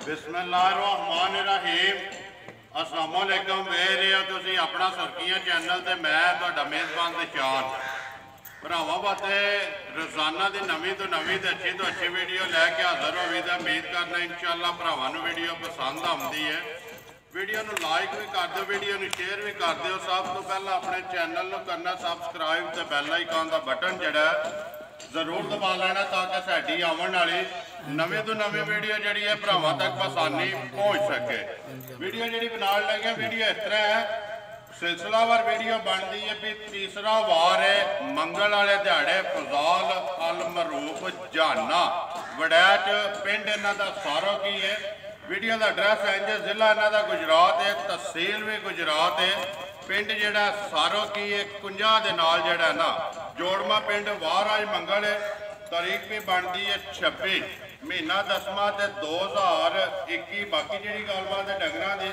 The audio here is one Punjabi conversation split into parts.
बिस्मिल्लाहिर्रहमानिर्रहीम। अस्सलाम वालेकुम। वेख रहे हो तुसीं अपना सरकियां चैनल ते मैं तुहाडा मेज़बान निशान भरावां वास्ते रोज़ाना की नवीं तो नवीं तो अच्छी वीडियो लैके हाज़र होवी ते उम्मीद करना इंशाअल्लाह भरावां नूं वीडियो पसंद आउंदी है। वीडियो नूं लाइक भी कर दो, वीडियो नूं शेयर भी कर दो। सब तो पहला अपने चैनल नूं करना सबसक्राइब ते बैल आइकन का बटन जिहड़ा जरूर दबा लेना ताकि साडी आवन वाली नवी तो नवी वीडियो जी है भरावां तक आसानी पहुँच सके। वीडियो जी बना लगे वीडियो इस तरह है, सिलसिलावार वीडियो बनती है भी तीसरा वार है मंगल वाले दिहाड़े फजाल अल मरूफ जाना वड़ैच पिंड इन्हां दा सारो की है। वीडियो का एड्रैस इंज जिला इन्हां दा गुजरात है, तहसील भी गुजरात है, पिंड जिहड़ा सारो की है 51 दे नाल जिहड़ा ना जोड़मा पिंड वार आज मंगल है। तारीख भी बनती है 26 महीना 10वां ते 2021। बाकी जी गलबात है डंगरां दी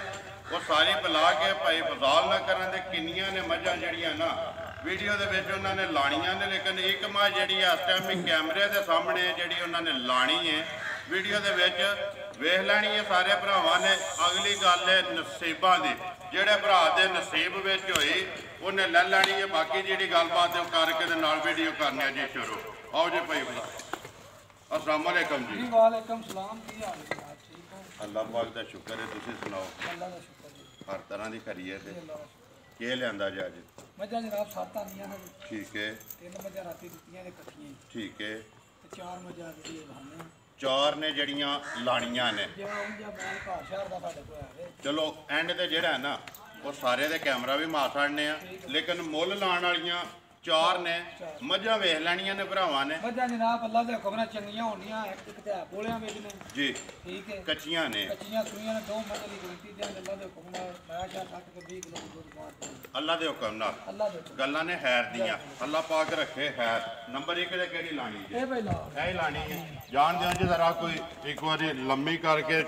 वो सारी बुला के भाई फजाल ना करन दे किन्नियां ने मझां जड़ियां ना वीडियो दे विच उन्होंने लाणियां ने, लेकिन एक मां जी इस टाइम भी कैमरे के सामने जी उन्होंने लाणी है वीडियो दे विच वेख लैनी है सारे भरावां ने। अगली गल है नसीबां दी, जिहड़े भरा दे नसीब विच होई उन्हें लै लैनी है। बाकी जी गलबात है करके दे नाल वीडियो करने जी शुरू। आओ जी भाई अस्सलाम वालेकुम जी। वालेकुम सलाम। की हाल है? ठीक हो? अल्लाह पाक का शुक्र है, तुसीं सुनाओ? अल्लाह का शुक्र जी। हर तरह की खैरियत है। के लियांदा जी अज? मझां जनाब 7 आंदियां ने। ठीक है। 3 मझां राती दित्तियां ने कट्ठियां। ठीक है। ते 4 मझां दी बहाने 4 ने जड़ियां लाणियां ने। जेड़ा उंजा बैल घाट शहर दा साडे कोल है। चलो एंड ते जिहड़ा है ना वो सारे दे कैमरा भी मार छड़ने आ, लेकिन मुल लाण वालियां 4 ने मझां वेख लैणियां ने भरावां ने। मझां जनाब अल्लाह दे हुक्म नाल चंगियां होणियां, एक ते बोलियां विच ने जी। ठीक है। कच्चियां ने, कच्चियां सुइयां ने 2 मझां दी गिनती दे अल्लाह दे हुक्म नाल मैं जा 60 के 20 किलो दूध मार दे अल्लाह दे हुक्म नाल। अल्लाह दे हुक्म गल्लां ने खैर दियां, अल्लाह पाक रखे खैर। नंबर 1 ते केड़ी लाणी जी? ए भाई ला यही लानी है। जान दें जी जरा कोई एक बार लम्मी करके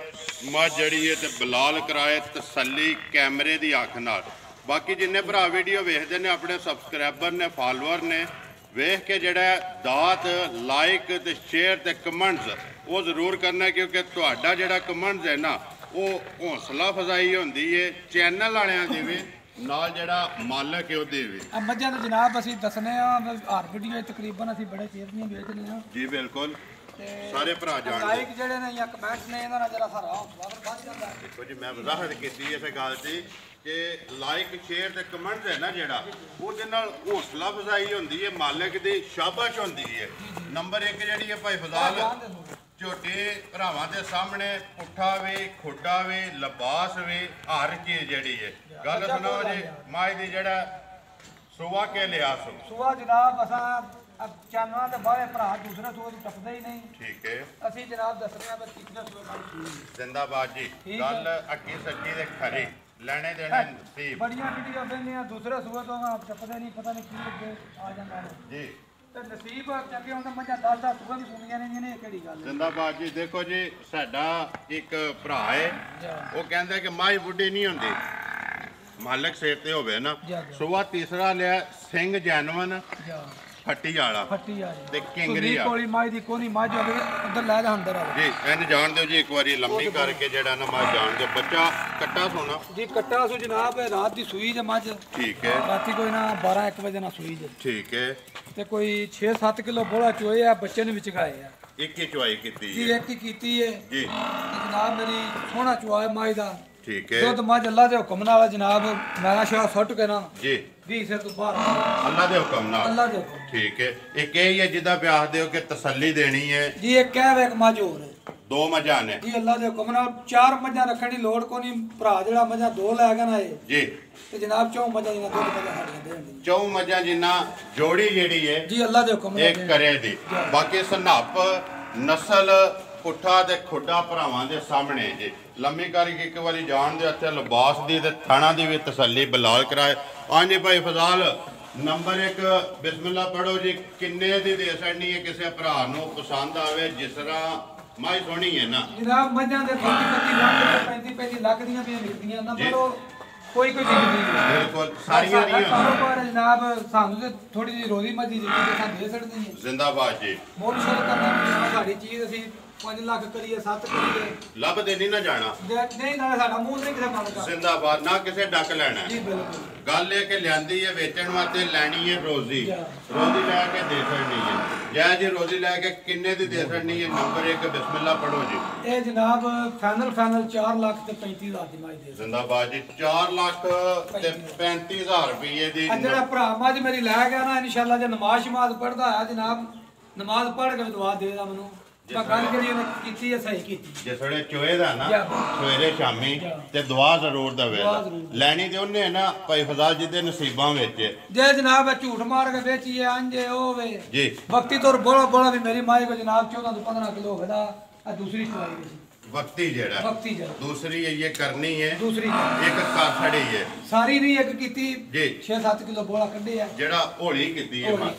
मझ जड़ी है तो बलाल कराए तसली कैमरे की अख नाल। बाकी जिन्ने भरा वीडियो वेखते हैं अपने सबसक्राइबर ने फॉलोअर ने वेख के जड़ा दात लाइक तो शेयर तो कमेंट्स वो जरूर करना, क्योंकि तुहाडा जड़ा कमेंट्स है ना वो हौसला अफजाई होंदी है चैनल वालियां दी भी नाल जड़ा मालक है ओहदी भी। मझां तो जनाब असीं दसने हर वीडियो तकरीबन असीं बड़े चेर दियां बेचने हां जी बिल्कुल सारे भरा जान लाइक जेडे ने या कमेंट्स ने इन्हां जरा सारा हौसला फिर बढ़ जांदा है। देखो जी मैं वजाहत की इस गल की कि लाइक शेयर ते कमेंट्स है ना जेड़ा ਉਹਦੇ ਨਾਲ हौसला अफजाई होंदी है, मालिक दी शाबाश होंदी है। नंबर 1 ਜਿਹੜੀ है भाई फजाल ਝੋਟੇ ਭਰਾਵਾਂ ਦੇ ਸਾਹਮਣੇ ਪੁੱਠਾ ਵੀ ਖੋਡਾ ਵੀ ਲਿਬਾਸ ਵੀ ਹਰ ਚੀਜ਼ ਜਿਹੜੀ ਹੈ। ਗੱਲ ਸੁਣਾਓ ਜੀ ਮਾਈ ਦੀ ਜਿਹੜਾ ਸੁਵਾ ਕੇ ਲਿਆ ਸੁਵਾ ਜਨਾਬ ਅਸਾਂ ਚਾਨਣਾ ਦੇ ਬਾਰੇ ਭਰਾ ਦੂਸਰੇ ਸੂਏ ਤੋਂ ਟੱਪਦੇ ਹੀ ਨਹੀਂ। ਠੀਕ ਹੈ। ਅਸੀਂ ਜਨਾਬ ਦੱਸਦੇ ਆ ਬਸ ਤੀਸਰੇ ਸੂਏ ਨਾਲ ਜ਼ਿੰਦਾਬਾਦ ਜੀ। ਗੱਲ ਅੱਕੀ ਸੱਚੀ ਦੇ ਖਰੀ ਲੈਣੇ ਦੇਣੇ ਨਸੀਬ। ਬੜੀਆਂ ਵੀਡੀਓ ਬੰਦੇ ਆ ਦੂਸਰੇ ਸੂਏ ਤੋਂ ਟੱਪਦੇ ਨਹੀਂ, ਪਤਾ ਨਹੀਂ ਕੀ ਅੱਗੇ ਆ ਜਾਂਦਾ ਹੈ ਜੀ। ਤੇ ਨਸੀਬ ਚੰਗੇ ਹੁੰਦੇ ਮੱਝਾਂ 10-10 ਸੂਏ ਵੀ ਸੁਣੀਆਂ ਨੇ ਇਹ ਕਿਹੜੀ ਗੱਲ ਹੈ। ਜ਼ਿੰਦਾਬਾਦ ਜੀ। ਦੇਖੋ ਜੀ ਸਾਡਾ ਇੱਕ ਭਰਾ ਹੈ ਉਹ ਕਹਿੰਦਾ ਕਿ ਮਾਈ ਬੁੱਢੀ ਨਹੀਂ ਹੁੰਦੀ, ਮਾਲਕ ਸਿਰ ਤੇ ਹੋਵੇ ਨਾ। ਸੁਆ ਤੀਸਰਾ ਲਿਆ ਸਿੰਘ ਜੈਨਵਨ ਫੱਟੀ ਵਾਲਾ ਤੇ ਕਿੰਗਰੀ ਆ ਕੋਲੀ ਮਾਈ ਦੀ ਕੋਨੀ ਮੱਝ ਹੋਵੇ ਉਧਰ ਲੈ ਜਾ ਅੰਦਰ ਆ ਜੀ। ਇਹਨੂੰ ਜਾਣ ਦਿਓ ਜੀ ਇੱਕ ਵਾਰੀ ਲੰਮੀ ਕਰਕੇ ਜਿਹੜਾ ਨਾ ਮੱਝ ਜਾਣ ਦਿਓ। ਬੱਚਾ ਕੱਟਾ ਸੋਣਾ ਜੀ ਕੱਟਾ ਸੋ ਜਨਾਬ ਰਾਤ ਦੀ ਸੂਈ ਜੇ ਮੱਝ। ਠੀਕ ਹੈ। ਰਾਤੀ ਕੋਈ ਨਾ 12-1 ਵਜੇ ਨਾਲ ਸੂਈ ਜੇ। ਠੀਕ ਹੈ। ਤੇ ਕੋਈ 6-7 ਕਿਲੋ ਬੋਲਾ ਚੋਏ ਆ, ਬੱਚੇ ਨੇ ਵਿੱਚ ਗਾਏ ਆ। ਇੱਕ ਹੀ ਚੁਆਈ ਕੀਤੀ ਜੀ ਇੱਕ ਹੀ ਕੀਤੀ ਹੈ ਜੀ। ਜਨਾਬ ਮੇਰੀ ਸੋਹਣਾ ਚੁਆਏ ਮੱਝ ਦਾ। ਠੀਕ ਹੈ। ਦੁੱਧ ਮੱਝ ਅੱਲਾ ਦੇ ਹੁਕਮ ਨਾਲ ਜਨਾਬ ਮੈਂ ਸ਼ਾਹ ਸੁੱਟ ਕੇ ਨਾ ਜੀ 20 ਸਿਰ ਤੋਂ ਬਾਹਰ ਅੱਲਾ ਦੇ ਹੁਕਮ ਨਾਲ। ਅੱਲਾ ਦੇ ਹੁਕਮ। ਠੀਕ ਹੈ। ਇੱਕ ਇਹ ਹੈ ਜਿੱਦਾਂ ਪਿਆਸ ਦਿਓ ਕਿ ਤਸੱਲੀ ਦੇਣੀ ਹੈ ਜੀ ਇਹ ਕਹਿ ਵੇ ਇੱਕ ਮੱਝ ਹੋਰ ਹੈ। 2 ਮੱਝਾਂ ਨੇ ਜੀ ਅੱਲਾ ਦੇ ਹੁਕਮ ਨਾਲ 4 ਮੱਝਾਂ ਰੱਖਣ ਦੀ ਲੋੜ ਕੋਈ ਨਹੀਂ। ਭਰਾ ਜਿਹੜਾ ਮੱਝਾਂ 2 ਲੈ ਗਿਆ ਨਾ ਇਹ ਜੀ ਤੇ ਜਨਾਬ 4 ਮੱਝਾਂ ਦੀਆਂ ਦੁੱਧ ਮੱਝਾਂ ਸਾਡੀਆਂ ਦੇਣ ਦੀ। 4 ਮੱਝਾਂ ਜਿੰਨਾ ਜੋੜੀ ਜਿਹੜੀ ਹੈ ਜੀ ਅੱਲਾ ਦੇ ਹੁਕਮ ਨਾਲ ਇਹ ਕਰੇ ਦੀ। ਬਾਕੀ ਸਨੱਪ ਨਸਲ ਪੁੱਠਾ ਤੇ ਖੁੱਡਾ ਭਰਾਵਾਂ ਦੇ ਸਾਹਮਣੇ ਜੀ। ਲੰਮੀ ਕਰਕੇ ਇੱਕ ਵਾਰੀ ਜਾਣ ਦੇ ਇੱਥੇ ਲਿਬਾਸ ਦੀ ਤੇ ਥਾਣਾ ਦੀ ਵੀ ਤਸੱਲੀ ਬਲਾਲ ਕਰਾਏ। ਹਾਂਜੀ ਭਾਈ ਫਜ਼ਾਲ ਨੰਬਰ 1 ਬਿਸਮਿਲ੍ਲਾ ਪੜੋ ਜੀ। ਕਿੰਨੇ ਦੀ ਦੇ ਛੱਡਣੀ ਹੈ ਕਿਸੇ ਭਰਾ ਨੂੰ ਪਸੰਦ ਆਵੇ ਜਿਸ ਤਰ੍ਹਾਂ ਮਾਈ ਸੋਹਣੀ ਹੈ ਨਾ ਜਨਾਬ ਮੱਝਾਂ ਦੇ 25 ਲੱਖ 35 ਲੱਖ ਦੀਆਂ ਵੀ ਵਿਕਦੀਆਂ ਨਾ ਪਰ कोई कोई दिक्कत नहीं बिल्कुल सारियां नहीं कारोबार है जनाब सानू ते थोड़ी जी रोजी मर्जी जिंदगी दे सानू दे सकदी है जिंदाबाद जी मोल शोल करना साडी चीज ਅਸੀਂ 5 ਲੱਖ ਕਰੀਏ 7 ਕਰੀਏ ਲੱਭਦੇ ਨਹੀਂ ਨਾ ਜਾਣਾ। ਨਹੀਂ ਨਾ ਸਾਡਾ ਮੂੰਹ ਨਹੀਂ ਕਿਸੇ ਬੰਦ ਕਰ ਜ਼ਿੰਦਾਬਾਦ ਨਾ ਕਿਸੇ ਡੱਕ ਲੈਣਾ। ਜੀ ਬਿਲਕੁਲ। ਗੱਲ ਇਹ ਕਿ ਲਿਆਂਦੀ ਹੈ ਵੇਚਣ ਵਾਸਤੇ, ਲੈਣੀ ਹੈ ਰੋਜ਼ੀ। ਰੋਜ਼ੀ ਲੈ ਕੇ ਦੇ ਛੱਡਣੀ ਹੈ। ਜੈ ਜੀ ਰੋਜ਼ੀ ਲੈ ਕੇ ਕਿੰਨੇ ਦੀ ਦੇ ਛੱਡਣੀ ਹੈ? ਨੰਬਰ 1 ਬਿਸਮਿਲ੍ਲਾ ਪੜੋ ਜੀ। ਇਹ ਜਨਾਬ ਫਾਈਨਲ 4 ਲੱਖ ਤੇ 35,000 ਦੀ ਮਾਈ ਦੇ। ਜ਼ਿੰਦਾਬਾਦ ਜੀ। 4 ਲੱਖ ਤੇ 35,000 ਰੁਪਏ ਦੀ। ਜਿਹੜਾ ਭਰਾ ਮੱਝ ਮੇਰੀ ਲੈ ਗਿਆ ਨਾ ਇਨਸ਼ਾਅੱਲਾ ਜੇ ਨਮਾਜ਼ ਪੜਦਾ ਆ ਜਨਾਬ, ਨਮਾਜ਼ ਪੜ੍ਹ ਕੇ ਦੁਆ ਦੇਦਾ ਮੈਨੂੰ। ਮੈਂ ਗੱਲ ਜਿਹੜੀ ਉਹਨੇ ਕੀਤੀ ਹੈ ਸਹੀ ਕੀਤੀ। ਜੇ ਥੋੜੇ ਚੋਏ ਦਾ ਨਾ ਸਵੇਰੇ ਸ਼ਾਮੀ ਤੇ ਦੁਆ ਜ਼ਰੂਰ ਦਵੇਗਾ। ਲੈਣੀ ਤੇ ਉਹਨੇ ਨਾ ਭਾਈ ਫਜ਼ਾਲ ਜੀ ਦੇ ਨਸੀਬਾਂ ਵਿੱਚ। ਜੇ ਜਨਾਬ ਝੂਠ ਮਾਰ ਕੇ ਵੇਚੀਏ ਅੰਜੇ ਹੋਵੇ ਜੀ ਵਕਤੀ ਤੋਂ ਬੋਲਾ ਵੀ ਮੇਰੀ ਮਾਈ ਕੋ ਜਨਾਬ 14 ਤੋਂ 15 ਕਿਲੋ ਹੋਵੇਗਾ। ਆ ਦੂਸਰੀ ਚਵਾਈ ਗਈ ਵਕਤੀ ਜਿਹੜਾ ਦੂਸਰੀ ਇਹ ਕਰਨੀ ਹੈ। ਦੂਸਰੀ ਇੱਕ ਕਾਸੜੀ ਹੈ ਸਾਰੀ ਨਹੀਂ ਇੱਕ ਕੀਤੀ ਜੀ 6-7 ਕਿਲੋ ਬੋਲਾ ਕੱਢੇ ਆ ਜਿਹੜਾ ਹੋਲੀ ਕੀਤੀ ਹੈ।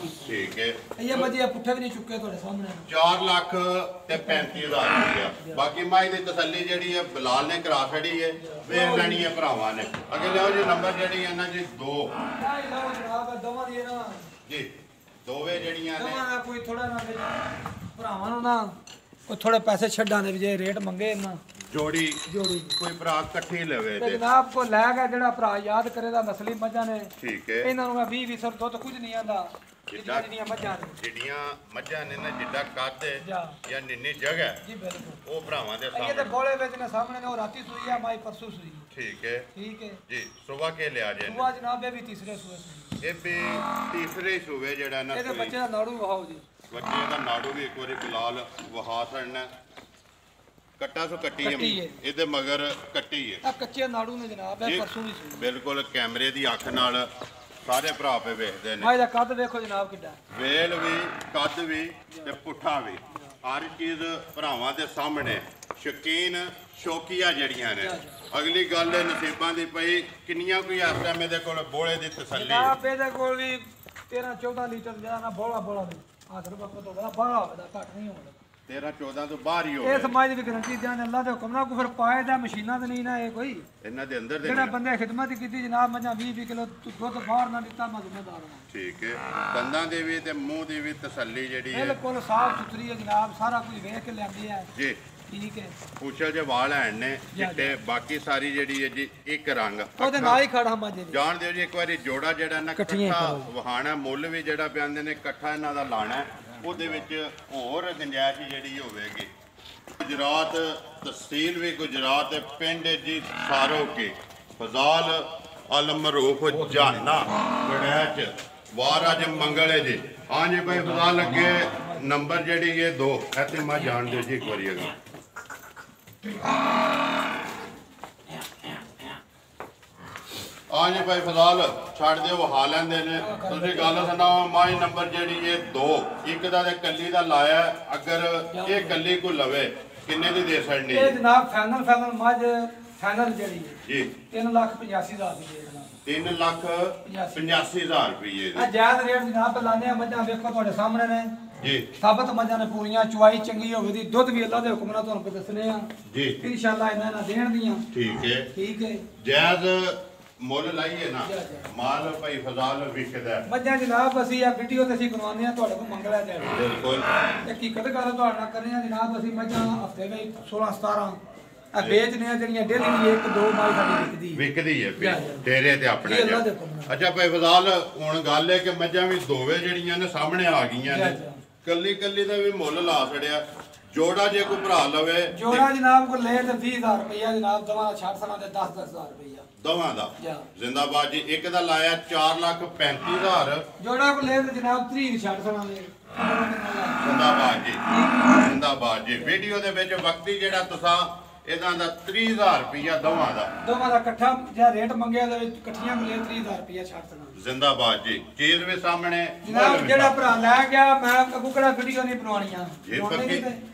ਠੀਕ ਹੈ। ਇਹ ਮਜੇ ਪੁੱਠੇ ਵੀ ਨਹੀਂ ਚੁੱਕੇ ਤੁਹਾਡੇ ਸਾਹਮਣੇ। 4 ਲੱਖ ਤੇ 35,000 ਰੁਪਇਆ। ਬਾਕੀ ਮਾਈ ਦੀ ਤਸੱਲੀ ਜਿਹੜੀ ਹੈ ਬਲਾਲ ਨੇ ਕਰਾ ਛੜੀ ਹੈ। ਵੇਖ ਲੈਣੀ ਹੈ ਭਰਾਵਾਂ ਨੇ। ਅੱਗੇ ਲਿਓ ਜੀ ਨੰਬਰ ਜਿਹੜੀ ਹੈ ਨਾ ਜੀ 2 ਜਨਾਬ ਦੋਵਾਂ ਦੀ ਨਾ ਜੀ ਦੋਵੇਂ ਜਿਹੜੀਆਂ ਨੇ ਦੋਵਾਂ ਦਾ ਕੋਈ ਥੋੜਾ ਨਾ ਭਰਾਵਾਂ ਨੂੰ ਨਾ ਕੋਈ ਥੋੜੇ ਪੈਸੇ ਛੱਡਾਂ ਦੇ ਜੇ ਰੇਟ ਮੰਗੇ ਨਾ ਜੋੜੀ ਕੋਈ ਭਰਾ ਇਕੱਠੀ ਲਵੇ ਤੇ ਜਨਾਬ ਕੋ ਲੈ ਗਿਆ ਜਿਹੜਾ ਭਰਾ ਯਾਦ ਕਰੇ ਦਾ ਨਸਲੀ ਮੱਝਾਂ ਨੇ। ਠੀਕ ਹੈ। ਇਹਨਾਂ ਨੂੰ ਮੈਂ 20 ਦੁੱਧ ਕੁਝ ਨਹੀਂ ਆਂਦਾ। ਜਿਹੜੀਆਂ ਮੱਝਾਂ ਨੇ ਨਾ ਜਿੱਡਾ ਕੱਦ ਜਾਂ ਨਿੰਨੀ ਜਗ੍ਹਾ ਜੀ ਬਿਲਕੁਲ ਉਹ ਭਰਾਵਾਂ ਦੇ ਸਾਹਮਣੇ। ਇਹ ਤੇ ਬੋਲੇ ਵਿੱਚ ਨੇ ਸਾਹਮਣੇ ਨੇ। ਉਹ ਰਾਤੀ ਸੂਈ ਆ ਮਾਈ ਪਰਸੋਂ ਸੂਈ। ਠੀਕ ਹੈ ਜੀ। ਸੁਬਾ ਕੇ ਲਿਆ ਜੇ ਸੁਬਾ ਜਨਾਬ ਇਹ ਵੀ ਤੀਸਰੇ ਸੂਏ ਸੂਈ। ਇਹ ਵੀ ਤੀਸਰੇ ਸੂਏ ਜਿਹੜਾ ਨਾ ਇਹਦੇ ਬੱਚੇ ਦਾ ਨਾੜੂ ਵਹਾਓ ਜੀ। ਬੱਚੇ ਦਾ ਨਾੜੂ ਵੀ ਇੱਕ ਵਾਰੀ ਫਿਲਹਾਲ ਵਹਾ ਛੱਡਣਾ। ਕੱਟਾ ਸੋ ਕੱਟੀ ਹੈ ਇਹਦੇ ਮਗਰ ਕੱਟੀ ਹੈ। ਆ ਕੱਚੇ ਨਾੜੂ ਨੇ ਜਨਾਬ ਇਹ ਪਰਸੋਂ ਵੀ ਸੂਈ। ਬਿਲਕੁਲ ਕੈਮਰੇ ਦੀ ਅੱਖ ਨਾਲ ਸਾਰੇ ਭਰਾ ਪੇ ਵੇਖਦੇ ਨੇ। ਮਾਈ ਦਾ ਕੱਦ ਵੇਖੋ ਜਨਾਬ ਕਿੱਡਾ। ਵੇਲ ਵੀ ਕੱਦ ਵੀ ਤੇ ਪੁੱਠਾ ਵੀ ਹਰ ਚੀਜ਼ ਭਰਾਵਾਂ ਦੇ ਸਾਹਮਣੇ। ਸ਼ੌਕੀਨ ਸ਼ੌਕੀਆ ਜਿਹੜੀਆਂ ਨੇ। ਅਗਲੀ ਗੱਲ ਨਸੀਬਾਂ ਦੀ ਪਈ ਕਿੰਨੀਆਂ ਕੋਈ ਇਸ ਟਾਈਮ ਇਹਦੇ ਕੋਲ ਬੋਲੇ ਦੀ ਤਸੱਲੀ। ਜਨਾਬ ਇਹਦੇ ਕੋਲ ਵੀ 13-14 ਲੀਟਰ ਜਿਹੜਾ ਨਾ ਬੋਲਾ ਵੀ ਆਦਰ ਬੱਕੋ ਤੋਂ ਬਾਹਰ ਹੋਵੇਗਾ ਘੱਟ ਨਹੀਂ ਹੋਵੇਗਾ। 13-14 ਤੋਂ ਬਾਹਰ ਹੀ ਹੋ ਇਹ ਸਮਾਜ ਦੀ ਵੀ ਗਰੰਟੀ ਦੇਣ ਅੱਲਾ ਦੇ ਹੁਕਮ ਨਾਲ। ਕੋਈ ਫਿਰ ਪਾਏ ਦਾ ਮਸ਼ੀਨਾਂ ਤੇ ਨਹੀਂ ਨਾ ਇਹ ਕੋਈ ਇਹਨਾਂ ਦੇ ਅੰਦਰ ਦੇ ਜਿਹੜਾ ਬੰਦੇ ਖਿਦਮਤ ਕੀਤੀ ਜਨਾਬ ਮੱਝਾਂ 20 ਕਿਲੋ ਦੁੱਧ ਬਾਹਰ ਨਾ ਦਿੱਤਾ ਮੈਂ ਜ਼ਿੰਮੇਦਾਰ ਹਾਂ। ਠੀਕ ਹੈ। ਦੰਦਾਂ ਦੀ ਵੀ ਤੇ ਮੂੰਹ ਦੀ ਵੀ ਤਸੱਲੀ ਜਿਹੜੀ ਹੈ ਬਿਲਕੁਲ ਸਾਫ ਸੁਥਰੀ ਹੈ ਜਨਾਬ। ਸਾਰਾ ਕੁਝ ਵੇਖ ਕੇ ਲਿਆਂਦੇ ਆ ਜੀ। ਠੀਕ ਹੈ। ਪੁੱਛਲ ਜੇ ਵਾਲ ਹੈਣ ਨੇ ਚਿੱਟੇ। ਬਾਕੀ ਸਾਰੀ ਜਿਹੜੀ ਹੈ ਜੀ ਇੱਕ ਰੰਗ ਉਹਦੇ ਨਾਲ ਹੀ ਖੜਾ ਮਾਝੇ ਦੀ। ਜਾਣ ਦਿਓ ਜੀ ਇੱਕ ਵਾਰੀ ਜੋੜਾ ਜਿਹੜਾ ਨਾ ਇਕੱਠਾ ਵਹਾਣਾ ਮੁੱਲ ਵੀ ਜਿਹੜਾ ਪਿਆਂਦੇ ਨੇ ਇਕੱਠਾ ਇਹਨਾਂ ਦਾ ਲਾਣਾ। ਉਹਦੇ ਵਿੱਚ ਹੋਰ ਗੁੰਜਾਇਸ਼ ਜਿਹੜੀ ਹੋਵੇਗੀ। ਗੁਜਰਾਤ ਤਹਿਸੀਲ ਵੀ ਗੁਜਰਾਤ ਹੈ। ਪਿੰਡ ਜੀ ਸਾਰੋਕੇ ਫਜ਼ਾਲ ਅਲਮਰੂਫ ਜਾਨਾ ਗੜੈਚ ਵਾਰ ਅੱਜ ਮੰਗਲੇ ਜੀ। ਹਾਂਜੀ ਭਾਈ ਫਜ਼ਾਲ ਅੱਗੇ ਨੰਬਰ ਜਿਹੜੀ ਹੈ 2 ਇੱਥੇ ਮੈਂ ਜਾਣ ਦਿਓ ਜੀ ਇੱਕ ਵਾਰੀ ਅਗਾ। ਹਾਂਜੀ ਭਾਈ ਫਜ਼ਾਲ ਛੱਡ ਦਿਓ ਵਹਾ ਲੈਂਦੇ ਨੇ। ਤੁਸੀਂ ਗੱਲ ਸੁਣਾਓ। ਮਾਈ ਨੰਬਰ ਜਿਹੜੀ ਇਹ 2 ਇੱਕ ਦਾ ਤੇ ਕੱਲੀ ਦਾ ਲਾਇਆ। ਅਗਰ ਇਹ ਕੱਲੀ ਕੋ ਲਵੇ ਕਿੰਨੇ ਦੀ ਦੇ ਛੱਡਣੀ? ਇਹ ਜਨਾਬ ਫਾਈਨਲ ਮੱਝ ਫਾਈਨਲ ਜਿਹੜੀ ਜੀ 3,85,000 ਦੀ ਦੇ ਜਨਾਬ। 3,85,000 ਰੁਪਏ ਆ ਜਾਇਜ਼ ਰੇਟ ਜਨਾਬ ਲਾਣੇ ਆ। ਮੱਝਾਂ ਵੇਖੋ ਤੁਹਾਡੇ ਸਾਹਮਣੇ ਨੇ ਜੀ। ਸਾਬਤ ਮੱਝਾਂ ਨੇ ਪੂਰੀਆਂ। ਚੁਆਈ ਚੰਗੀ ਹੋਵੇ ਦੀ ਦੁੱਧ ਵੀ ਅੱਲਾ ਦੇ ਹੁਕਮ ਨਾਲ ਤੁਹਾਨੂੰ ਦੱਸਨੇ ਆ ਜੀ। ਇਨਸ਼ਾਅੱਲਾ ਇਹਨਾਂ ਨਾਲ ਦੇਣ ਦੀਆਂ। ਠੀਕ ਹੈ। ਜਾਇਜ਼ ਮੁੱਲ ਲਾਈਏ ਨਾ ਮਾਲ ਭਾਈ ਫਜ਼ਾਲ ਵਿਕਦਾ। ਮੱਝਾਂ ਜਨਾਬ ਅਸੀਂ ਆ ਵੀਡੀਓ ਤੇ ਅਸੀਂ ਬਣਵਾਉਂਦੇ ਆ ਤੁਹਾਡੇ ਕੋਲ ਮੰਗਲਾ ਜਾਏ। ਬਿਲਕੁਲ ਹਕੀਕਤ ਗੱਲ ਤੁਹਾਡੇ ਨਾਲ ਕਰਨੇ ਆ ਜਨਾਬ। ਅਸੀਂ ਮੱਝਾਂ ਹਫਤੇ ਵਿੱਚ 16-17 ਆ ਵੇਚਦੇ ਆ ਜਿਹੜੀਆਂ ਡੇਲੀ ਦੀ 1-2 ਮਾਈ ਸਾਡੀ ਵਿਕਦੀ ਹੈ ਡੇਰੇ ਤੇ ਆਪਣੇ। ਅੱਛਾ ਭਾਈ ਫਜ਼ਾਲ ਹੁਣ ਗੱਲ ਹੈ ਕਿ ਮੱਝਾਂ ਵੀ ਦੋਵੇਂ ਜਿਹੜੀਆਂ ਨੇ ਸਾਹਮਣੇ ਆ ਗਈਆਂ ਨੇ। ਕੱਲੀ ਦਾ ਵੀ ਮੁੱਲ ਲਾ ਛੜਿਆ। ਜੋੜਾ ਜੇ ਕੋਈ ਭਰਾ ਲਵੇ ਜੋੜਾ ਜਨਾਬ ਕੋ ਲੈ ਤੇ 20,000 ਰੁਪਇਆ ਜਨਾਬ ਦਵਾ ਛੱਡ ਸਣਾ ਤੇ 10,000 ਰੁਪਇਆ ਦੋਵਾਂ ਦਾ। ਜ਼ਿੰਦਾਬਾਦ ਜੀ। ਇੱਕ ਦਾ ਲਾਇਆ 4,35,000। ਜੋੜਾ ਕੋ ਲੈ ਤੇ ਜਨਾਬ 30 ਛੱਡ ਸਣਾ ਦੇ। ਜ਼ਿੰਦਾਬਾਦ ਜੀ। ਜ਼ਿੰਦਾਬਾਦ ਜੀ। ਵੀਡੀਓ ਦੇ ਵਿੱਚ ਵਕਤੀ ਜਿਹੜਾ ਤੁਸੀਂ ਇਹਨਾਂ ਦਾ 30,000 ਰੁਪਇਆ ਦੋਵਾਂ ਦਾ ਇਕੱਠਾ ਜਿਹੜਾ ਰੇਟ ਮੰਗਿਆ ਦੇ ਵਿੱਚ ਇਕੱਠੀਆਂ ਮਿਲੇ 30,000 ਰੁਪਇਆ ਛੱਡ ਸਣਾ। ਜ਼ਿੰਦਾਬਾਦ ਜੀ। ਚੀਜ਼ ਵੀ ਸਾਹਮਣੇ ਜਨਾਬ ਜਿਹੜਾ ਭਰਾ ਲੈ ਗਿਆ ਮੈਂ ਅੱਗੋਂ ਕਿਹੜਾ ਵੀਡੀਓ ਨਹੀਂ ਬਣਾਉਣੀਆਂ। ਇਹ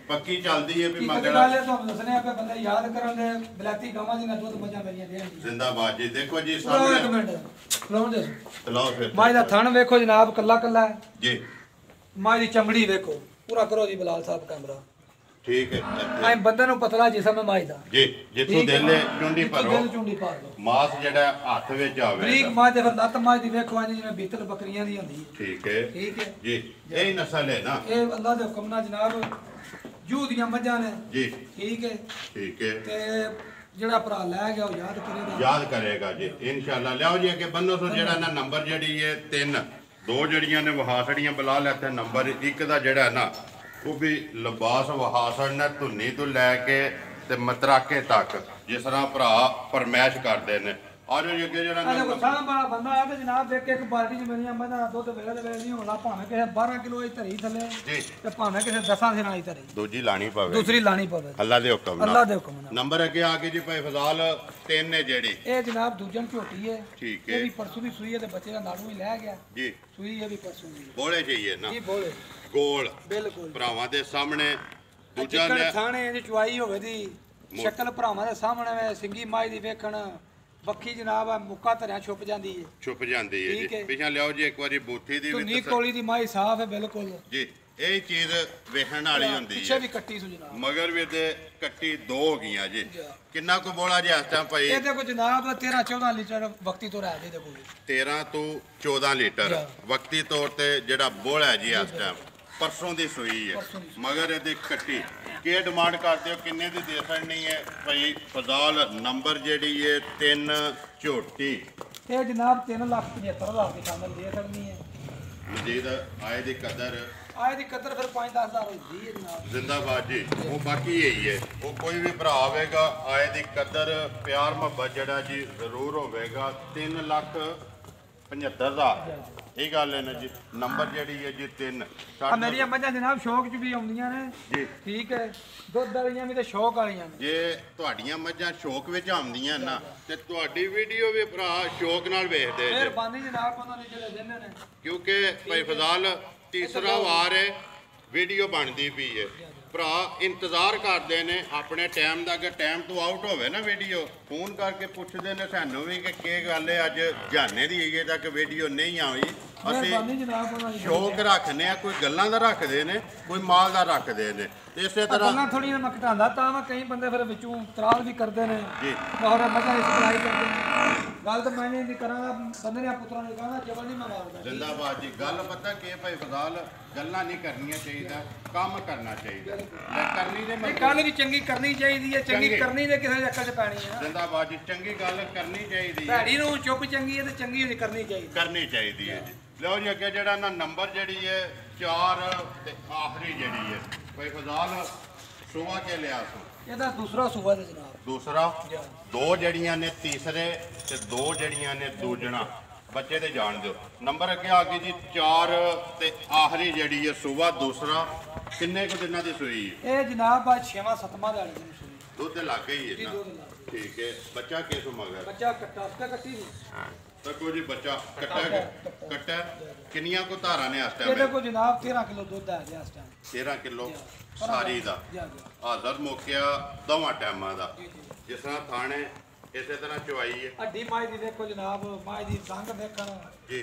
ਪੱਕੀ ਚੱਲਦੀ ਹੈ ਵੀ ਮੰਗਣਾ। ਗੱਲ ਤੁਹਾਨੂੰ ਦੱਸਣੇ ਆਪੇ ਬੰਦੇ ਯਾਦ ਕਰਨ ਦੇ ਬਲੈਤੀ ਗਾਵਾਂ ਦੀਆਂ ਦੁੱਧ ਮੱਝਾਂ ਮੇਰੀਆਂ ਦੇਣ। ਜ਼ਿੰਦਾਬਾਦ ਜੀ। ਦੇਖੋ ਜੀ ਸਾਹਮਣੇ ਇੱਕ ਮਿੰਟ ਲਾਉਂ ਦੇ ਲਾਓ ਫਿਰ। ਮਾਈ ਦਾ ਥਣ ਵੇਖੋ ਜਨਾਬ ਕੱਲਾ ਜੀ। ਮਾਈ ਦੀ ਚਮੜੀ ਵੇਖੋ। ਪੂਰਾ ਕਰੋ ਜੀ ਬਲਾਲ ਸਾਹਿਬ ਕੈਮਰਾ। ਠੀਕ ਹੈ। ਐ ਬੰਦੇ ਨੂੰ ਪਤਲਾ ਜਿਸਮ ਹੈ ਮਾਈ ਦਾ ਜੀ। ਜਿੱਥੋਂ ਦਿਲ ਚੁੰਡੀ ਭਰੋ ਚੁੰਡੀ ਭਰ ਲਓ। ਮਾਸ ਜਿਹੜਾ ਹੱਥ ਵਿੱਚ ਆਵੇ। ਬਰੀਕ ਮਾਝ ਦੇ ਫਿਰ ਲੱਤ ਮਾਝ ਦੀ ਵੇਖੋ ਐ ਜਿਵੇਂ ਬੀਤਲ ਬੱਕਰੀਆਂ ਦੀ ਹੁੰਦੀ। ਠੀਕ ਹੈ ਠੀਕ ਹੈ ਜੀ। ਇਹ ਨਸਲ ਹੈ ਨਾ। ਇਹ ਅੱਲਾ ਦੇ ਹੁਕਮ ਨਾਲ ਜਨਾਬ ਜੂ ਦੀਆਂ ਮੱਝਾਂ ਨੇ ਜੀ ਠੀਕ ਹੈ ਠੀਕ ਹੈ ਤੇ ਜਿਹੜਾ ਭਰਾ ਲੈ ਗਿਆ ਉਹ ਯਾਦ ਕਰੇਗਾ ਯਾਦ ਕਰੇਗਾ ਜੀ ਇਨਸ਼ਾਅੱਲਾ। ਲਿਆਓ ਜੀ ਅੱਗੇ ਬੰਨੋ ਸੋ ਜਿਹੜਾ ਨਾ ਨੰਬਰ ਜਿਹੜੀ ਹੈ 3 2 ਜਿਹੜੀਆਂ ਨੇ ਵਹਾਸੜੀਆਂ ਬੁਲਾ ਲੈਤੇ ਨੰਬਰ 1 ਦਾ ਜਿਹੜਾ ਨਾ ਉਹ ਵੀ ਲਿਬਾਸ ਵਹਾਸੜ ਨੇ ਧੁੰਨੀ ਤੋਂ ਲੈ ਕੇ ਤੇ ਮਤਰਾਕੇ ਤੱਕ ਜਿਸ ਤਰ੍ਹਾਂ ਭਰਾ ਫਰਮੈਸ਼ ਕਰਦੇ ਨੇ। ਆ ਜੋ ਅੱਗੇ ਜਿਹੜਾ ਅਜੇ ਕੋ ਨੰਬਰ ਸਾਹ ਵਾਲਾ ਬੰਦਾ ਆ ਤੇ ਜਨਾਬ ਦੇਖ ਕੇ ਇੱਕ ਬਾਲਟੀ ਚ ਮੇਰੀਆਂ ਮੱਝਾਂ ਦੁੱਧ ਵੇਲੇ ਦੇ ਵੇਲੇ ਨਹੀਂ ਹੋਣਾ ਭਾਵੇਂ ਕਿਸੇ 12 ਕਿਲੋ ਦੀ ਧਰੀ ਥੱਲੇ ਜੀ ਤੇ ਭਾਵੇਂ ਕਿਸੇ 10 ਦਿਨਾਂ ਦੀ ਧਰੀ ਦੂਜੀ ਲਾਣੀ ਪਵੇ ਦੂਸਰੀ ਲਾਣੀ ਪਵੇ ਅੱਲਾ ਦੇ ਹੁਕਮ ਨਾਲ। ਅੱਲਾ ਦੇ ਹੁਕਮ ਨਾਲ। ਨੰਬਰ ਅੱਗੇ ਆ ਗਏ ਜੀ ਭਾਈ ਫਜ਼ਾਲ 3 ਨੇ ਜਿਹੜੀ ਇਹ ਜਨਾਬ ਦੂਜਣ ਝੋਟੀ ਹੈ ਠੀਕ ਹੈ ਇਹ ਵੀ ਪਰਸੋਂ ਦੀ ਸੂਈ ਹੈ ਤੇ ਬੱਚੇ ਦਾ ਨਾੜੂ ਹੀ ਲੈ ਗਿਆ ਜੀ ਸੂਈ ਇਹ ਵੀ ਪਰਸੋਂ ਦੀ ਬੋਲੇ ਚਾਹੀਏ ਨਾ ਜੀ ਬੋਲੇ ਗੋਲ ਬਿਲਕੁਲ ਭਰਾਵਾਂ ਦੇ ਸਾਹਮਣੇ ਦੂਜਾ ਚਿੱਕੜ ਲੈ ਥਾਣੇ ਦੀ ਚੁਆਈ ਹੋਵੇ ਦੀ ਸ਼ਕਲ ਭਰਾਵਾਂ ਦੇ ਸਾਹਮਣੇ ਵੇ ਸਿੰਗੀ ਮਾਈ ਦੀ ਵੇਖਣ ਬੱਖੀ ਜਨਾਬ ਆ ਮੁੱਕਾ ਧਰਿਆ ਛੁਪ ਜਾਂਦੀ ਹੈ ਛੁਪ ਜਾਂਦੀ ਹੈ ਠੀਕ ਜੀ ਹੈ। ਪਿਛਾ ਲਿਆਓ ਜੀ ਇੱਕ ਵਾਰੀ ਬੂਥੀ ਦੀ ਵੀ ਧੁੰਨੀ ਕੋਲੀ ਦੀ ਮਾਈ ਸਾਫ਼ ਹੈ ਬਿਲਕੁਲ ਜੀ ਇਹ ਚੀਜ਼ ਵੇਖਣ ਵਾਲੀ ਹੁੰਦੀ ਪਿੱਛੇ ਹੈ ਵੀ ਕੱਟੀ ਸੁ ਜਨਾਬ ਮਗਰ ਵੀ ਤੇ ਕੱਟੀ 2 ਹੋ ਗਈਆਂ ਜੀ ਕਿੰਨਾ ਕੁ ਬੋਲਾ ਜੀ ਇਸ ਟਾਈਮ ਭਾਈ ਇਹਦੇ ਕੋ ਜਨਾਬ 13 14 ਲੀਟਰ ਵਕਤੀ ਤੋਂ ਰਹਿ ਦੇ ਕੋਲ 13 ਤੋਂ 14 ਲੀਟਰ ਵਕਤੀ ਤੌਰ ਤੇ ਜਿਹੜਾ ਬੋਲਾ ਹੈ ਜੀ ਇਸ ਟਾਈਮ ਪਰਸੋਂ ਦੀ ਸੂਈ ਹੈ ਮਗਰ ਇਹਦੀ ਕੱਟੀ ਕੀ ਡਿਮਾਂਡ ਕਰਦੇ ਹੋ ਕਿੰਨੇ ਦੀ ਦੇ ਸਕਣੀ ਹੈ ਭਾਈ ਫਜ਼ਾਲ ਨੰਬਰ ਜਿਹੜੀ ਹੈ 3 ਝੋਟੀ ਇਹ ਜਨਾਬ 3,75,000 ਦੀ ਸ਼ਾਮਲ ਦੇ ਸਕਣੀ ਹੈ ਮਜੀਦ ਆਏ ਦੀ ਕਦਰ ਆਏ ਦੀ ਕਦਰ ਫਿਰ 5-10 ਹਜ਼ਾਰ ਹੁੰਦੀ ਹੈ ਜਨਾਬ ਜ਼ਿੰਦਾਬਾਦ ਜੀ ਉਹ ਬਾਕੀ ਇਹੀ ਹੈ ਉਹ ਕੋਈ ਵੀ ਭਰਾ ਆਵੇਗਾ ਆਏ ਦੀ ਕਦਰ ਪਿਆਰ ਮੁਹੱਬਤ ਜਿਹੜਾ ਜੀ ਜ਼ਰੂਰ ਹੋਵੇਗਾ 3,75,000 ਇਹ ਗੱਲ ਹੈ ਨਾ ਜੀ ਨੰਬਰ ਜਿਹੜੀ ਹੈ ਜੀ 3 ਆ ਮੇਰੀਆਂ ਮੱਝਾਂ ਜਨਾਬ ਸ਼ੌਕ ਚ ਵੀ ਆਉਂਦੀਆਂ ਨੇ ਜੀ ਠੀਕ ਹੈ ਦੁੱਧ ਵਾਲੀਆਂ ਵੀ ਤੇ ਸ਼ੌਕ ਵਾਲੀਆਂ ਨੇ ਜੇ ਤੁਹਾਡੀਆਂ ਮੱਝਾਂ ਸ਼ੌਕ ਵਿੱਚ ਆਉਂਦੀਆਂ ਨਾ ਤੇ ਤੁਹਾਡੀ ਵੀਡੀਓ ਵੀ ਭਰਾ ਸ਼ੌਕ ਨਾਲ ਵੇਖਦੇ ਜੇ ਮਿਹਰਬਾਨੀ ਜਨਾਬ ਉਹਨਾਂ ਨੇ ਜਿਹੜੇ ਦਿੰਦੇ ਨੇ ਕਿਉਂਕਿ ਭਾਈ ਫਜ਼ਾਲ ਤੀਸਰਾ ਵਾਰ ਹੈ ਵੀਡੀਓ ਬਣਦੀ ਪਈ ਹੈ ਭਰਾ ਇੰਤਜ਼ਾਰ ਕਰਦੇ ਨੇ ਆਪਣੇ ਟਾਈਮ ਦਾ ਕਿ ਟਾਈਮ ਤੋਂ ਆਊਟ ਹੋਵੇ ਨਾ ਵੀਡੀਓ ਫੋਨ ਕਰਕੇ ਪੁੱਛਦੇ ਨੇ ਸਾਨੂੰ ਵੀ ਕਿ ਕੀ ਗੱਲ ਹੈ ਅੱਜ ਜਾਣੇ ਦੀ ਅਜੇ ਤੱਕ ਵੀਡੀਓ ਨਹੀਂ ਆਈ ਅਸੀਂ ਮਿਹਰਬਾਨੀ ਜਨਾਬ ਉਹਨਾਂ ਦੀ ਸ਼ੌਕ ਰੱਖਨੇ ਆ ਕੋਈ ਗੱਲਾਂ ਦਾ ਰੱਖਦੇ ਨੇ ਕੋਈ ਮਾਲ ਦਾ ਰੱਖਦੇ ਨੇ ਤੇ ਇਸੇ ਤਰ੍ਹਾਂ ਗੱਲਾਂ ਥੋੜੀਆਂ ਮੈਂ ਘਟਾਉਂਦਾ ਤਾਂ ਮੈਂ ਕਈ ਬੰਦੇ ਫਿਰ ਵਿੱਚੋਂ ਤਰਾਲ ਵੀ ਕਰਦੇ ਨੇ ਜੀ ਔਰ ਮੱਝਾਂ ਦੀ ਸਪਲਾਈ ਕਰਦੇ ਨੇ ਗੱਲ ਤਾਂ ਮੈਂ ਨਹੀਂ ਦੀ ਕਰਾਂਗਾ ਬੰਦੇ ਨੇ ਪੁੱਤਰਾਂ ਨੇ ਕਹਾਂਗਾ ਜਬਲ ਨਹੀਂ ਮੈਂ ਮਾਰਦਾ ਜ਼ਿੰਦਾਬਾਦ ਜੀ ਗੱਲ ਪਤਾ ਕੀ ਭਾਈ ਫਜ਼ਾਲ ਗੱਲਾਂ ਨਹੀਂ ਕਰਨੀਆਂ ਚਾਹੀਦਾ ਕੰਮ ਕਰਨਾ ਚਾਹੀਦਾ ਲੈ ਕਰਨੀ ਦੇ ਇਹ ਗੱਲ ਵੀ ਚੰਗੀ ਕਰਨੀ ਚਾਹੀਦੀ ਹੈ ਚੰਗੀ ਕਰਨੀ ਦੇ ਕਿਸੇ ਦੇ ਅੱਕਲ 'ਚ ਪੈਣੀ ਹੈ ਜ਼ਿੰਦਾਬਾਦ ਜੀ ਚੰਗੀ ਗੱਲ ਕਰਨੀ ਚਾਹੀਦੀ ਹੈ ਭੈੜੀ ਨੂੰ ਚੁੱਪ ਚੰਗੀ ਹੈ ਤੇ ਚੰਗੀ ਹੋਣੀ ਕਰਨੀ ਚਾਹੀਦੀ ਕਰਨੀ ਚਾਹੀਦੀ ਹੈ ਜੀ ਲਓ ਜੀ ਅੱਗੇ ਜਿਹੜਾ ਨਾ ਨੰਬਰ ਜਿਹੜੀ ਹੈ 4 ਤੇ ਆਖਰੀ ਜਿਹੜੀ ਹੈ ਭਾਈ ਫਜ਼ਾਲ ਸੁਆ ਕੇ ਲਿਆ ਸੋ ਇਹਦਾ ਦੂਸਰਾ ਸੂਬਾ ਤੇ ਜਨਾਬ ਦੂਸਰਾ 2 ਜਿਹੜੀਆਂ ਨੇ ਤੀਸਰੇ ਤੇ 2 ਜਿਹੜੀਆਂ ਨੇ ਦੂਜਣਾ ਬੱਚੇ ਤੇ ਜਾਣ ਦਿਓ ਨੰਬਰ ਅੱਗੇ ਆ ਗਈ ਜੀ 4 ਤੇ ਆਖਰੀ ਜਿਹੜੀ ਹੈ ਸੂਬਾ ਦੂਸਰਾ ਕਿੰਨੇ ਕੁ ਦਿਨਾਂ ਦੀ ਸੂਈ ਹੈ ਇਹ ਜਨਾਬ ਆ 6ਵਾਂ 7ਵਾਂ ਦਿਹਾੜੇ ਦੀ ਸੂਈ ਦੁੱਧ ਲੱਗ ਗਈ ਹੈ ਜੀ ਨਾ ਦੁੱਧ ਲੱਗ ਠੀਕ ਹੈ ਬੱਚਾ ਕਿਸ ਮਗਰ ਬੱਚਾ ਕੱਟਾ ਉਸਕਾ ਕੱਟੀ ਨਹੀਂ ਤੱਕੋ ਜੀ ਬੱਚਾ ਕੱਟਾ ਕਿੰਨੀਆਂ ਕੋ ਧਾਰਾਂ ਨੇ ਇਸ ਇਹਦੇ ਟਾਈਮ ਕੋਲ ਜਨਾਬ 13 ਕਿਲੋ ਦੁੱਧ ਆ ਗਿਆ ਇਸ ਟਾਈਮ 13 ਕਿਲੋ ਸਾਰੀ ਦਾ ਜਾ ਹਾਜ਼ਰ ਮੁੱਕਿਆ ਦੋਵਾਂ ਟਾਈਮਾਂ ਦਾ ਜਿਸ ਤਰ੍ਹਾਂ ਥਾਣੇ ਇਸੇ ਤਰ੍ਹਾਂ ਚਵਾਈ ਹੈ ਅੱਡੀ ਮਾਈ ਦੀ ਦੇਖੋ ਜਨਾਬ ਮਾਈ ਦੀ ਰੰਗ ਦੇਖਣ ਜੀ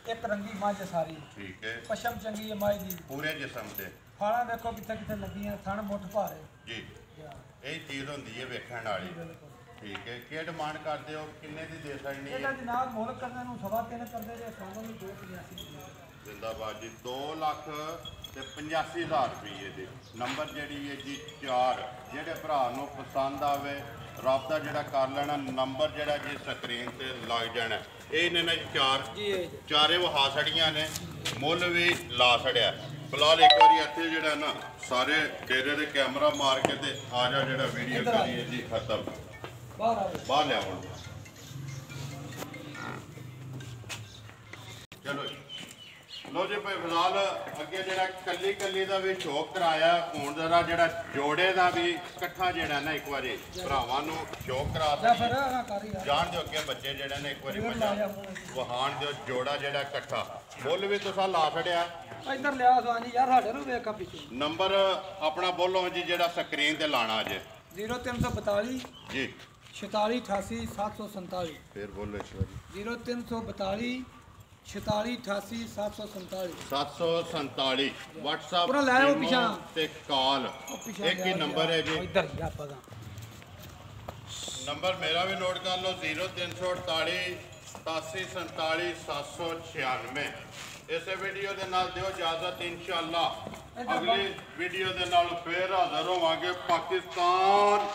ਇੱਕ ਰੰਗੀ ਮੱਝ ਸਾਰੀ ਠੀਕ ਹੈ ਪਸ਼ਮ ਚੰਗੀ ਹੈ ਮਾਈ ਦੀ ਪੂਰੇ ਜਿਸਮ ਤੇ ਫਾਣਾ ਦੇਖੋ ਕਿੱਥੇ ਕਿੱਥੇ ਲੱਗੀਆਂ ਥਣ ਮੁੱਠ ਭਾਰੇ ਜੀ ਇਹ ਚੀਜ਼ ਹੁੰਦੀ ਹੈ ਵੇਖਣ ਵਾਲੀ ਠੀਕ ਹੈ ਕੀ ਡਿਮਾਂਡ ਕਰਦੇ ਹੋ ਕਿੰਨੇ ਦੀ ਦੇ ਸਕਣੀ ਇਹਦਾ ਹੈ ਜਨਾਬ ਮੁੱਲ ਕਰਨੇ ਨੂੰ 3.5 ਕਰਦੇ ਜੇ ਸਾਨੂੰ ਵੀ 2.85 ਜ਼ਿੰਦਾਬਾਦ ਜੀ 2 ਲੱਖ ਤੇ 85,000 ਰੁਪਏ ਦੇ ਨੰਬਰ ਜਿਹੜੀ ਹੈ ਜੀ 4 ਜਿਹੜੇ ਭਰਾ ਨੂੰ ਪਸੰਦ ਆਵੇ ਰਾਬਤਾ ਜਿਹੜਾ ਕਰ ਲੈਣਾ ਨੰਬਰ ਜਿਹੜਾ ਜੀ ਸਕਰੀਨ ਤੇ ਲੱਗ ਜਾਣਾ ਇਹ ਨੇ ਨਾ 4 ਜੀ ਇਹ ਚਾਰੇ ਵਹਾ ਛੜੀਆਂ ਨੇ ਮੁੱਲ ਵੀ ਲਾ ਛੜਿਆ ਫਿਲਹਾਲ ਇੱਕ ਵਾਰੀ ਇੱਥੇ ਜਿਹੜਾ ਨਾ ਸਾਰੇ ਡੇਰੇ ਦੇ ਕੈਮਰਾ ਮਾਰ ਕੇ ਤੇ ਆ ਜਾ ਜਿਹੜਾ ਵੀਡੀਓ ਕਰੀਏ ਜੀ ਖਤਮ ਬਾਹਰ ਆਵੇ ਬਾਹਰ ਲਿਆਉਣ ਚਲੋ ਜੀ ਲੋ ਜੀ ਭਾਈ ਫਿਲਹਾਲ ਅੱਗੇ ਜਿਹੜਾ ਕੱਲੀ ਦਾ ਵੀ ਸ਼ੌਕ ਕਰਾਇਆ ਹੁਣ ਜਰਾ ਜਿਹੜਾ ਜੋੜੇ ਦਾ ਵੀ ਇਕੱਠਾ ਜਿਹੜਾ ਨਾ ਇੱਕ ਵਾਰੀ ਭਰਾਵਾਂ ਨੂੰ ਸ਼ੌਕ ਕਰਾ ਜਾ ਫਿਰ ਆ ਕਰੀ ਜਾਣ ਦਿਓ ਅੱਗੇ ਬੱਚੇ ਜਿਹੜੇ ਨੇ ਇੱਕ ਵਾਰੀ ਮੱਝਾਂ ਵਹਾਣ ਦਿਓ ਜੋੜਾ ਜਿਹੜਾ ਇਕੱਠਾ ਮੁੱਲ ਵੀ ਤੁਸੀਂ ਲਾ ਛੜਿਆ ਇੱਧਰ ਲਿਆ ਸਵਾਨੀ ਯਾਰ ਸਾਡੇ ਨੂੰ ਵੇਖਾ ਪਿੱਛੇ ਨੰਬਰ ਆਪਣਾ ਬੋਲੋ ਜੀ ਜਿਹੜਾ ਸਕਰੀਨ ਤੇ ਲਾਣਾ ਜੇ 0342 ਜੀ 4688 747 ਫਿਰ ਬੋਲੋ ਇਸ ਵਾਰੀ 0342 4688 747 747 WhatsApp ਪੂਰਾ ਲੈ ਆਓ ਈਮੋ ਪਿਛਾਂ। ਤੇ ਕਾਲ ਇੱਕ ਹੀ ਨੰਬਰ ਹੈ ਜੀ ਇੱਧਰ ਹੀ ਆਪਾਂ ਦਾ ਨੰਬਰ ਮੇਰਾ ਵੀ ਨੋਟ ਕਰ ਲਓ 0348 8747 796 ਇਸੇ ਵੀਡੀਓ ਦੇ ਨਾਲ ਦਿਓ ਇਜਾਜ਼ਤ ਇਨਸ਼ਾਅੱਲਾ ਅਗਲੀ ਵੀਡੀਓ ਦੇ ਨਾਲ ਫੇਰ ਹਾਜ਼ਰ ਹੋਵਾਂਗੇ। ਪਾਕਿਸਤਾਨ